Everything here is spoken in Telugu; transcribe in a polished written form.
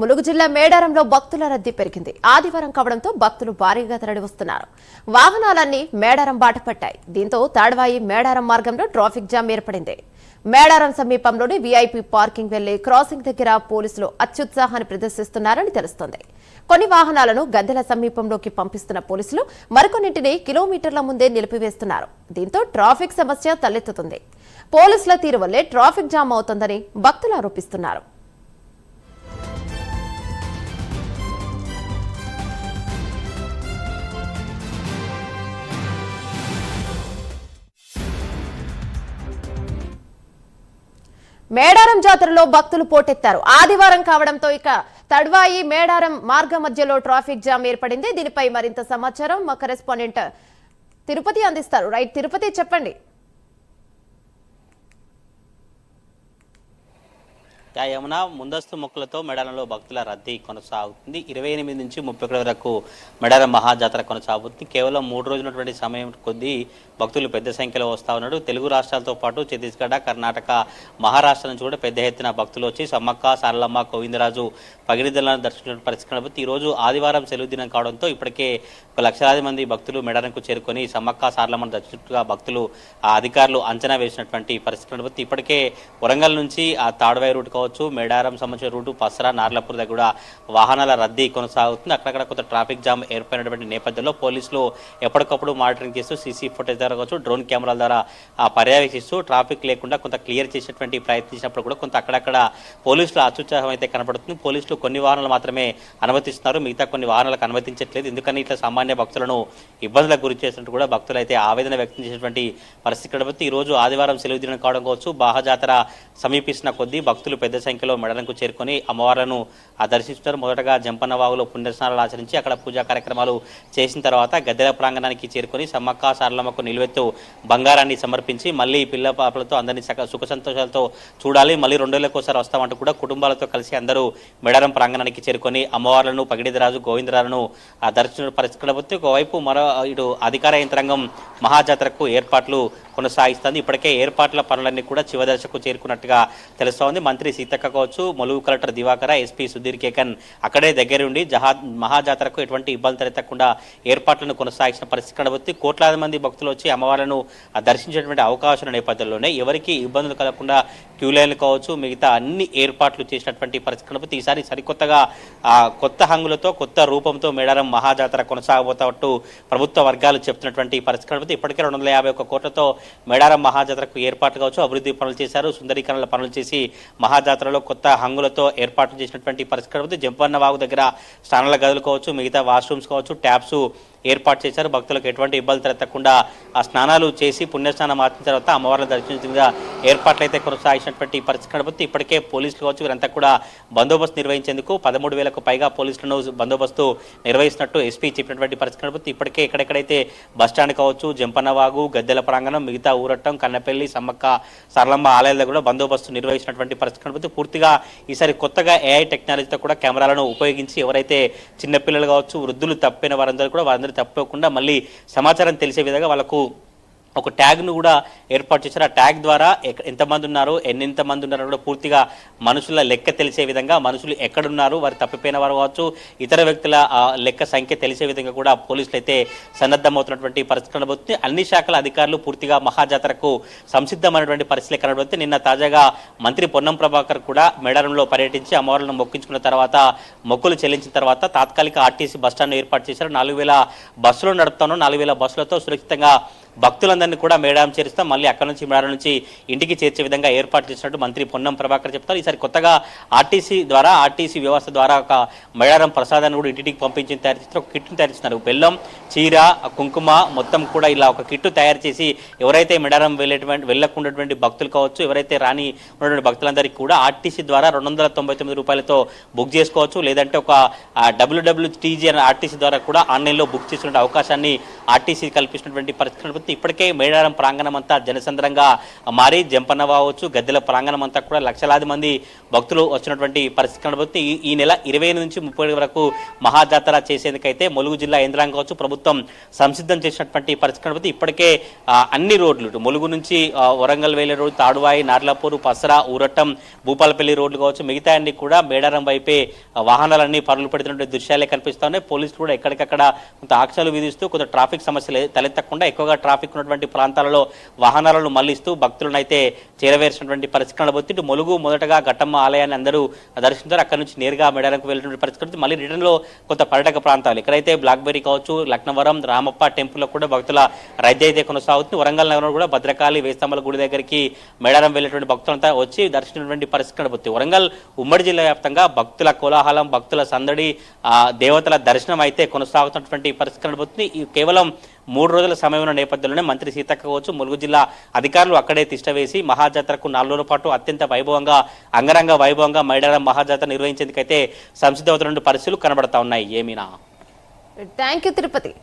ములుగు జిల్లా మేడారంలో భక్తుల రద్దీ పెరిగింది. ఆదివారం కావడంతో భక్తులు భారీగా తరలివస్తున్నారు. వాహనాలన్నీ మేడారం బాట పట్టాయి. దీంతో తాడ్వాయి మేడారం మార్గంలో ట్రాఫిక్ జామ్ ఏర్పడింది. మేడారం సమీపంలోని వీఐపీ పార్కింగ్ వెళ్లి క్రాసింగ్ దగ్గర పోలీసులు అత్యుత్సాహాన్ని ప్రదర్శిస్తున్నారని తెలుస్తోంది. కొన్ని వాహనాలను గద్దెల సమీపంలోకి పంపిస్తున్న పోలీసులు మరికొన్నింటిని కిలోమీటర్ల ముందే నిలిపివేస్తున్నారు. దీంతో ట్రాఫిక్ సమస్య తలెత్తుతుంది. పోలీసుల తీరు వల్లే ట్రాఫిక్ జామ్ అవుతోందని భక్తులు ఆరోపిస్తున్నారు. మేడారం జాతరలో భక్తులు పోటెత్తారు. ఆదివారం కావడంతో ఇక తడ్వాయి మేడారం మార్గ మధ్యలో ట్రాఫిక్ జామ్ ఏర్పడింది. దీనిపై మరింత సమాచారం మా కరెస్పాండెంట్ తిరుపతి అందిస్తారు. రైట్ తిరుపతి, చెప్పండి. యమున ముందస్తు మొక్కులతో మేడారంలో భక్తుల రద్దీ కొనసాగుతుంది. 28 నుంచి 30 వరకు మేడారం మహాజాతర కొనసాగుతుంది. కేవలం 3 రోజులటువంటి సమయం కొద్దీ భక్తులు పెద్ద సంఖ్యలో వస్తూ ఉన్నారు. తెలుగు రాష్ట్రాలతో పాటు ఛత్తీస్గఢ, కర్ణాటక, మహారాష్ట్ర నుంచి కూడా పెద్ద ఎత్తున భక్తులు వచ్చి సమ్మక్క, సారలమ్మ, గోవిందరాజు పగిడిదలను దర్శించిన పరిస్థితి. ఈరోజు ఆదివారం సెలవు దినం కావడంతో ఇప్పటికే 1 లక్షలాది మంది భక్తులు మేడారంకు చేరుకొని సమ్మక్క, సారలమ్మను దర్శించుగా భక్తులు అధికారులు అంచనా వేసినటువంటి పరిస్థితి. ఇప్పటికే వరంగల్ నుంచి ఆ తాడ్వాయి రూట్ కావచ్చు, మేడారం సంబంధించిన రూటు పసరా, నార్లపూర్ దగ్గర కూడా వాహనాల రద్దీ కొనసాగుతుంది. అక్కడక్కడ కొంత ట్రాఫిక్ జామ్ ఏర్పడినటువంటి నేపథ్యంలో పోలీసులు ఎప్పటికప్పుడు మానిటరింగ్ చేస్తూ సీసీ ఫుటేజ్ ద్వారా కావచ్చు, డ్రోన్ కెమెరాల ద్వారా పర్యవేక్షిస్తూ ట్రాఫిక్ లేకుండా కొంత క్లియర్ చేసేటువంటి ప్రయత్నించినప్పుడు కూడా కొంత అక్కడక్కడ పోలీసుల అత్యుత్సాహం అయితే కనపడుతుంది. పోలీసులు కొన్ని వాహనాలు మాత్రమే అనుమతిస్తున్నారు, మిగతా కొన్ని వాహనాలకు అనుమతించట్లేదు. ఎందుకని ఇట్లా సామాన్య భక్తులను ఇబ్బందులకు గురి చేసినట్టు కూడా భక్తులు అయితే ఆవేదన వ్యక్తం చేసేటువంటి పరిస్థితి కనబడుతుంది. ఈ రోజు ఆదివారం సెలవు దినం కావడం కావచ్చు, మహాజాతర సమీపిస్తున్న కొద్దీ భక్తులు పెద్ద సంఖ్యలో మేడారంకు చేరుకొని అమ్మవార్లను దర్శించుతారు. మొదటగా జంపన్న వాగులో పుణ్యస్నానాలు ఆచరించి అక్కడ పూజా కార్యక్రమాలు చేసిన తర్వాత గద్దెల ప్రాంగణానికి చేరుకొని సమ్మక్క, సారలమ్మకు నిలువెత్తు బంగారాన్ని సమర్పించి మళ్ళీ పిల్ల పాపలతో అందరినీ సుఖ సంతోషాలతో చూడాలి, మళ్ళీ 2 ఏళ్లకోసారి వస్తామంటూ కూడా కుటుంబాలతో కలిసి అందరూ మేడారం ప్రాంగణానికి చేరుకొని అమ్మవార్లను, పగిడిదరాజు, గోవిందరాజును దర్శించిన పరిస్థితి. ఒకవైపు ఇటు అధికార యంత్రాంగం మహాజాతరకు ఏర్పాట్లు కొనసాగిస్తుంది. ఇప్పటికే ఏర్పాట్ల పనులన్నీ కూడా చివదశకు చేరుకున్నట్టుగా తెలుస్తోంది. మంత్రి సీతక్క కావచ్చు, ములుగు కలెక్టర్ దివాకర, ఎస్పీ సుధీర్ కేకన్ అక్కడే దగ్గరుండి మహాజాతరకు ఎటువంటి ఇబ్బంది తలెత్తకుండా ఏర్పాట్లను కొనసాగించిన పరిస్థితి కనబడుతుంది. కోట్లాది మంది భక్తులు వచ్చి అమ్మవార్లను దర్శించేటువంటి అవకాశం నేపథ్యంలోనే ఎవరికి ఇబ్బందులు కలగకుండా క్యూ లైన్లు కావచ్చు, మిగతా అన్ని ఏర్పాట్లు చేసినటువంటి పరిస్థితి కనబడుతుంది. ఈసారి సరికొత్తగా కొత్త హంగులతో, కొత్త రూపంతో మేడారం మహాజాతర కొనసాగబోతున్నట్టు ప్రభుత్వ వర్గాలు చెప్తున్నటువంటి పరిస్థితి కనబడుతుంది. ఇప్పటికే 251 కోట్లతో మేడారం మహాజాతరకు ఏర్పాట్లు కావచ్చు, అభివృద్ధి పనులు చేశారు, సుందరీకరణల పనులు చేసి మహాజాతరలో కొత్త హంగులతో ఏర్పాట్లు చేసినటువంటి పరిస్థితి. జంపన్న వాగు దగ్గర స్నానాల గదులు కావచ్చు, మిగతా వాష్రూమ్స్ కావచ్చు, ట్యాప్స్ ఏర్పాటు చేశారు. భక్తులకు ఎటువంటి ఇబ్బంది తలెత్తకుండా ఆ స్నానాలు చేసి పుణ్యస్నానం ఆచిన తర్వాత అమ్మవారిని దర్శించేందుకు ఏర్పాట్లు అయితే కొనసాగించినటువంటి పరిస్థితి కనబడుతుంది. ఇప్పటికే పోలీసులు కావచ్చు వీరంతా కూడా బందోబస్తు నిర్వహించేందుకు 13,000కు పైగా పోలీసులను బందోబస్తు నిర్వహిస్తున్నట్టు ఎస్పీ చెప్పినటువంటి పరిస్థితి కనబడుతుంది. ఇప్పటికే ఎక్కడెక్కడైతే బస్టాండ్ కావచ్చు, జంపన్నవాగు, గద్దెల ప్రాంగణం, మిగతా ఊరట్టం, కన్నపల్లి, సమ్మక్క, సరళమ్మ ఆలయాల్లో కూడా బందోబస్తు నిర్వహించినటువంటి పరిస్థితి కనబడుతుంది. పూర్తిగా ఈసారి కొత్తగా ఏఐ టెక్నాలజీతో కూడా కెమెరాలను ఉపయోగించి ఎవరైతే చిన్నపిల్లలు కావచ్చు, వృద్ధులు తప్పిన వారందరూ కూడా వారందరూ తప్పకుండా మళ్ళీ సమాచారం తెలిసే విధంగా వాళ్ళకు ఒక ట్యాగ్ను కూడా ఏర్పాటు చేశారు. ఆ ట్యాగ్ ద్వారా ఎంతమంది ఉన్నారు, ఎంతమంది ఉన్నారో కూడా పూర్తిగా మనుషుల లెక్క తెలిసే విధంగా, మనుషులు ఎక్కడున్నారు, వారు తప్పిపోయిన వారు కావచ్చు, ఇతర వ్యక్తుల లెక్క సంఖ్య తెలిసే విధంగా కూడా పోలీసులు అయితే సన్నద్ధమవుతున్నటువంటి పరిస్థితి కనబడుతుంది. అన్ని శాఖల అధికారులు పూర్తిగా మహాజాతరకు సంసిద్ధమైనటువంటి పరిస్థితి కనబడుతుంది. నిన్న తాజాగా మంత్రి పొన్నం ప్రభాకర్ కూడా మేడారంలో పర్యటించి అమ్మవార్లను మొక్కించుకున్న తర్వాత, మొక్కులు చెల్లించిన తర్వాత తాత్కాలిక ఆర్టీసీ బస్టాండ్ ఏర్పాటు చేశారు. 4,000 బస్సులు నడుపుతాను, 4,000 బస్సులతో సురక్షితంగా భక్తులందరినీ కూడా మేడారం చేరుస్తాం, మళ్ళీ అక్కడ నుంచి మేడారం నుంచి ఇంటికి చేర్చే విధంగా ఏర్పాటు చేసినట్టు మంత్రి పొన్నం ప్రభాకర్ చెప్తారు. ఈసారి కొత్తగా ఆర్టీసీ వ్యవస్థ ద్వారా ఒక మేడారం ప్రసాదాన్ని కూడా ఇంటికి పంపించి తయారు చేస్తారు. ఒక కిట్ను తయారు చేస్తున్నారు. బెల్లం, చీర, కుంకుమ మొత్తం కూడా ఇలా ఒక కిట్టు తయారు చేసి ఎవరైతే మేడారం వెళ్ళకుండాటువంటి భక్తులు కావచ్చు, ఎవరైతే రాని ఉన్నటువంటి భక్తులందరికీ కూడా ఆర్టీసీ ద్వారా 299 రూపాయలతో బుక్ చేసుకోవచ్చు. లేదంటే ఒక WWTG అనే ఆర్టీసీ ద్వారా కూడా ఆన్లైన్లో బుక్ చేసుకునే అవకాశాన్ని ఆర్టీసీ కల్పించినటువంటి పరిస్థితి కొనసాగుతుంది. ఇప్పటికే మేడారం ప్రాంగణం అంతా జనసంద్రంగా మారి జంపన్న కావచ్చు గద్దెల ప్రాంగణం అంతా కూడా లక్షలాది మంది భక్తులు వచ్చినటువంటి పరిస్థితి కనబడుతుంది. ఈ నెల 28 నుంచి 30 వరకు మహాజాతర చేసేందుకైతే ములుగు జిల్లా యంత్రాంగం కావచ్చు ప్రభుత్వం సంసిద్ధం చేసినటువంటి పరిస్థితి కనబడుతుంది. ఇప్పటికే అన్ని రోడ్లు ములుగు నుంచి వరంగల్ వేలే రోడ్డు, తాడువాయి, నార్లాపూర్, పసరా, ఊరట్టం, భూపాలపల్లి రోడ్లు కావచ్చు మిగతా అన్ని కూడా మేడారం వైపే వాహనాలన్నీ పరుగులు పెడుతున్న దృశ్యాలే కనిపిస్తున్నాయి. పోలీసులు కూడా ఎక్కడికక్కడ కొంత ఆంక్షలు విధిస్తూ కొంత ట్రాఫిక్ సమస్యలు తలెత్తకుండా ఎక్కువగా ట్రాఫిక్ ఉన్నటువంటి ప్రాంతాలలో వాహనాలను మళ్లిస్తూ భక్తులను అయితే చేరవేసినటువంటి పరిస్థితి కనబడుతుంది. ములుగు మొదటగా ఘట్టమ్మ ఆలయాన్ని అందరూ దర్శించారు. అక్కడ నుంచి నేరుగా మేడారంకు వెళ్ళినటువంటి పరిస్థితి. మళ్ళీ రిటర్న్ లో కొంత పర్యాటక ప్రాంతాలు ఎక్కడైతే బ్లాక్బెర్రీ కావచ్చు, లక్నవరం, రామప్ప టెంపుల్ లో కూడా భక్తుల రద్దీ అయితే కొనసాగుతుంది. వరంగల్ నగరంలో కూడా భద్రకాళి, వేస్తమ్మల గుడి దగ్గరికి మేడారం వెళ్ళేటువంటి భక్తులంతా వచ్చి దర్శించినటువంటి పరిస్థితి కనబడుతుంది. వరంగల్ ఉమ్మడి జిల్లా వ్యాప్తంగా భక్తుల కోలాహలం, భక్తుల సందడి, దేవతల దర్శనం అయితే కొనసాగుతున్నటువంటి పరిస్థితి కనబడుతుంది. కేవలం 3 రోజుల సమయం ఉన్న నేపథ్యంలోనే మంత్రి సీతక్క కావచ్చు, ములుగు జిల్లా అధికారులు అక్కడే తిష్టవేసి మహాజాతరకు 4 రోజుల పాటు అత్యంత వైభవంగా అంగరంగ వైభవంగా మేడారం మహాజాతర నిర్వహించేందుకైతే సంసిద్ధమవుతున్న పరిస్థితులు కనబడతా ఉన్నాయి. ఏమీనా? Thank you Tirupati.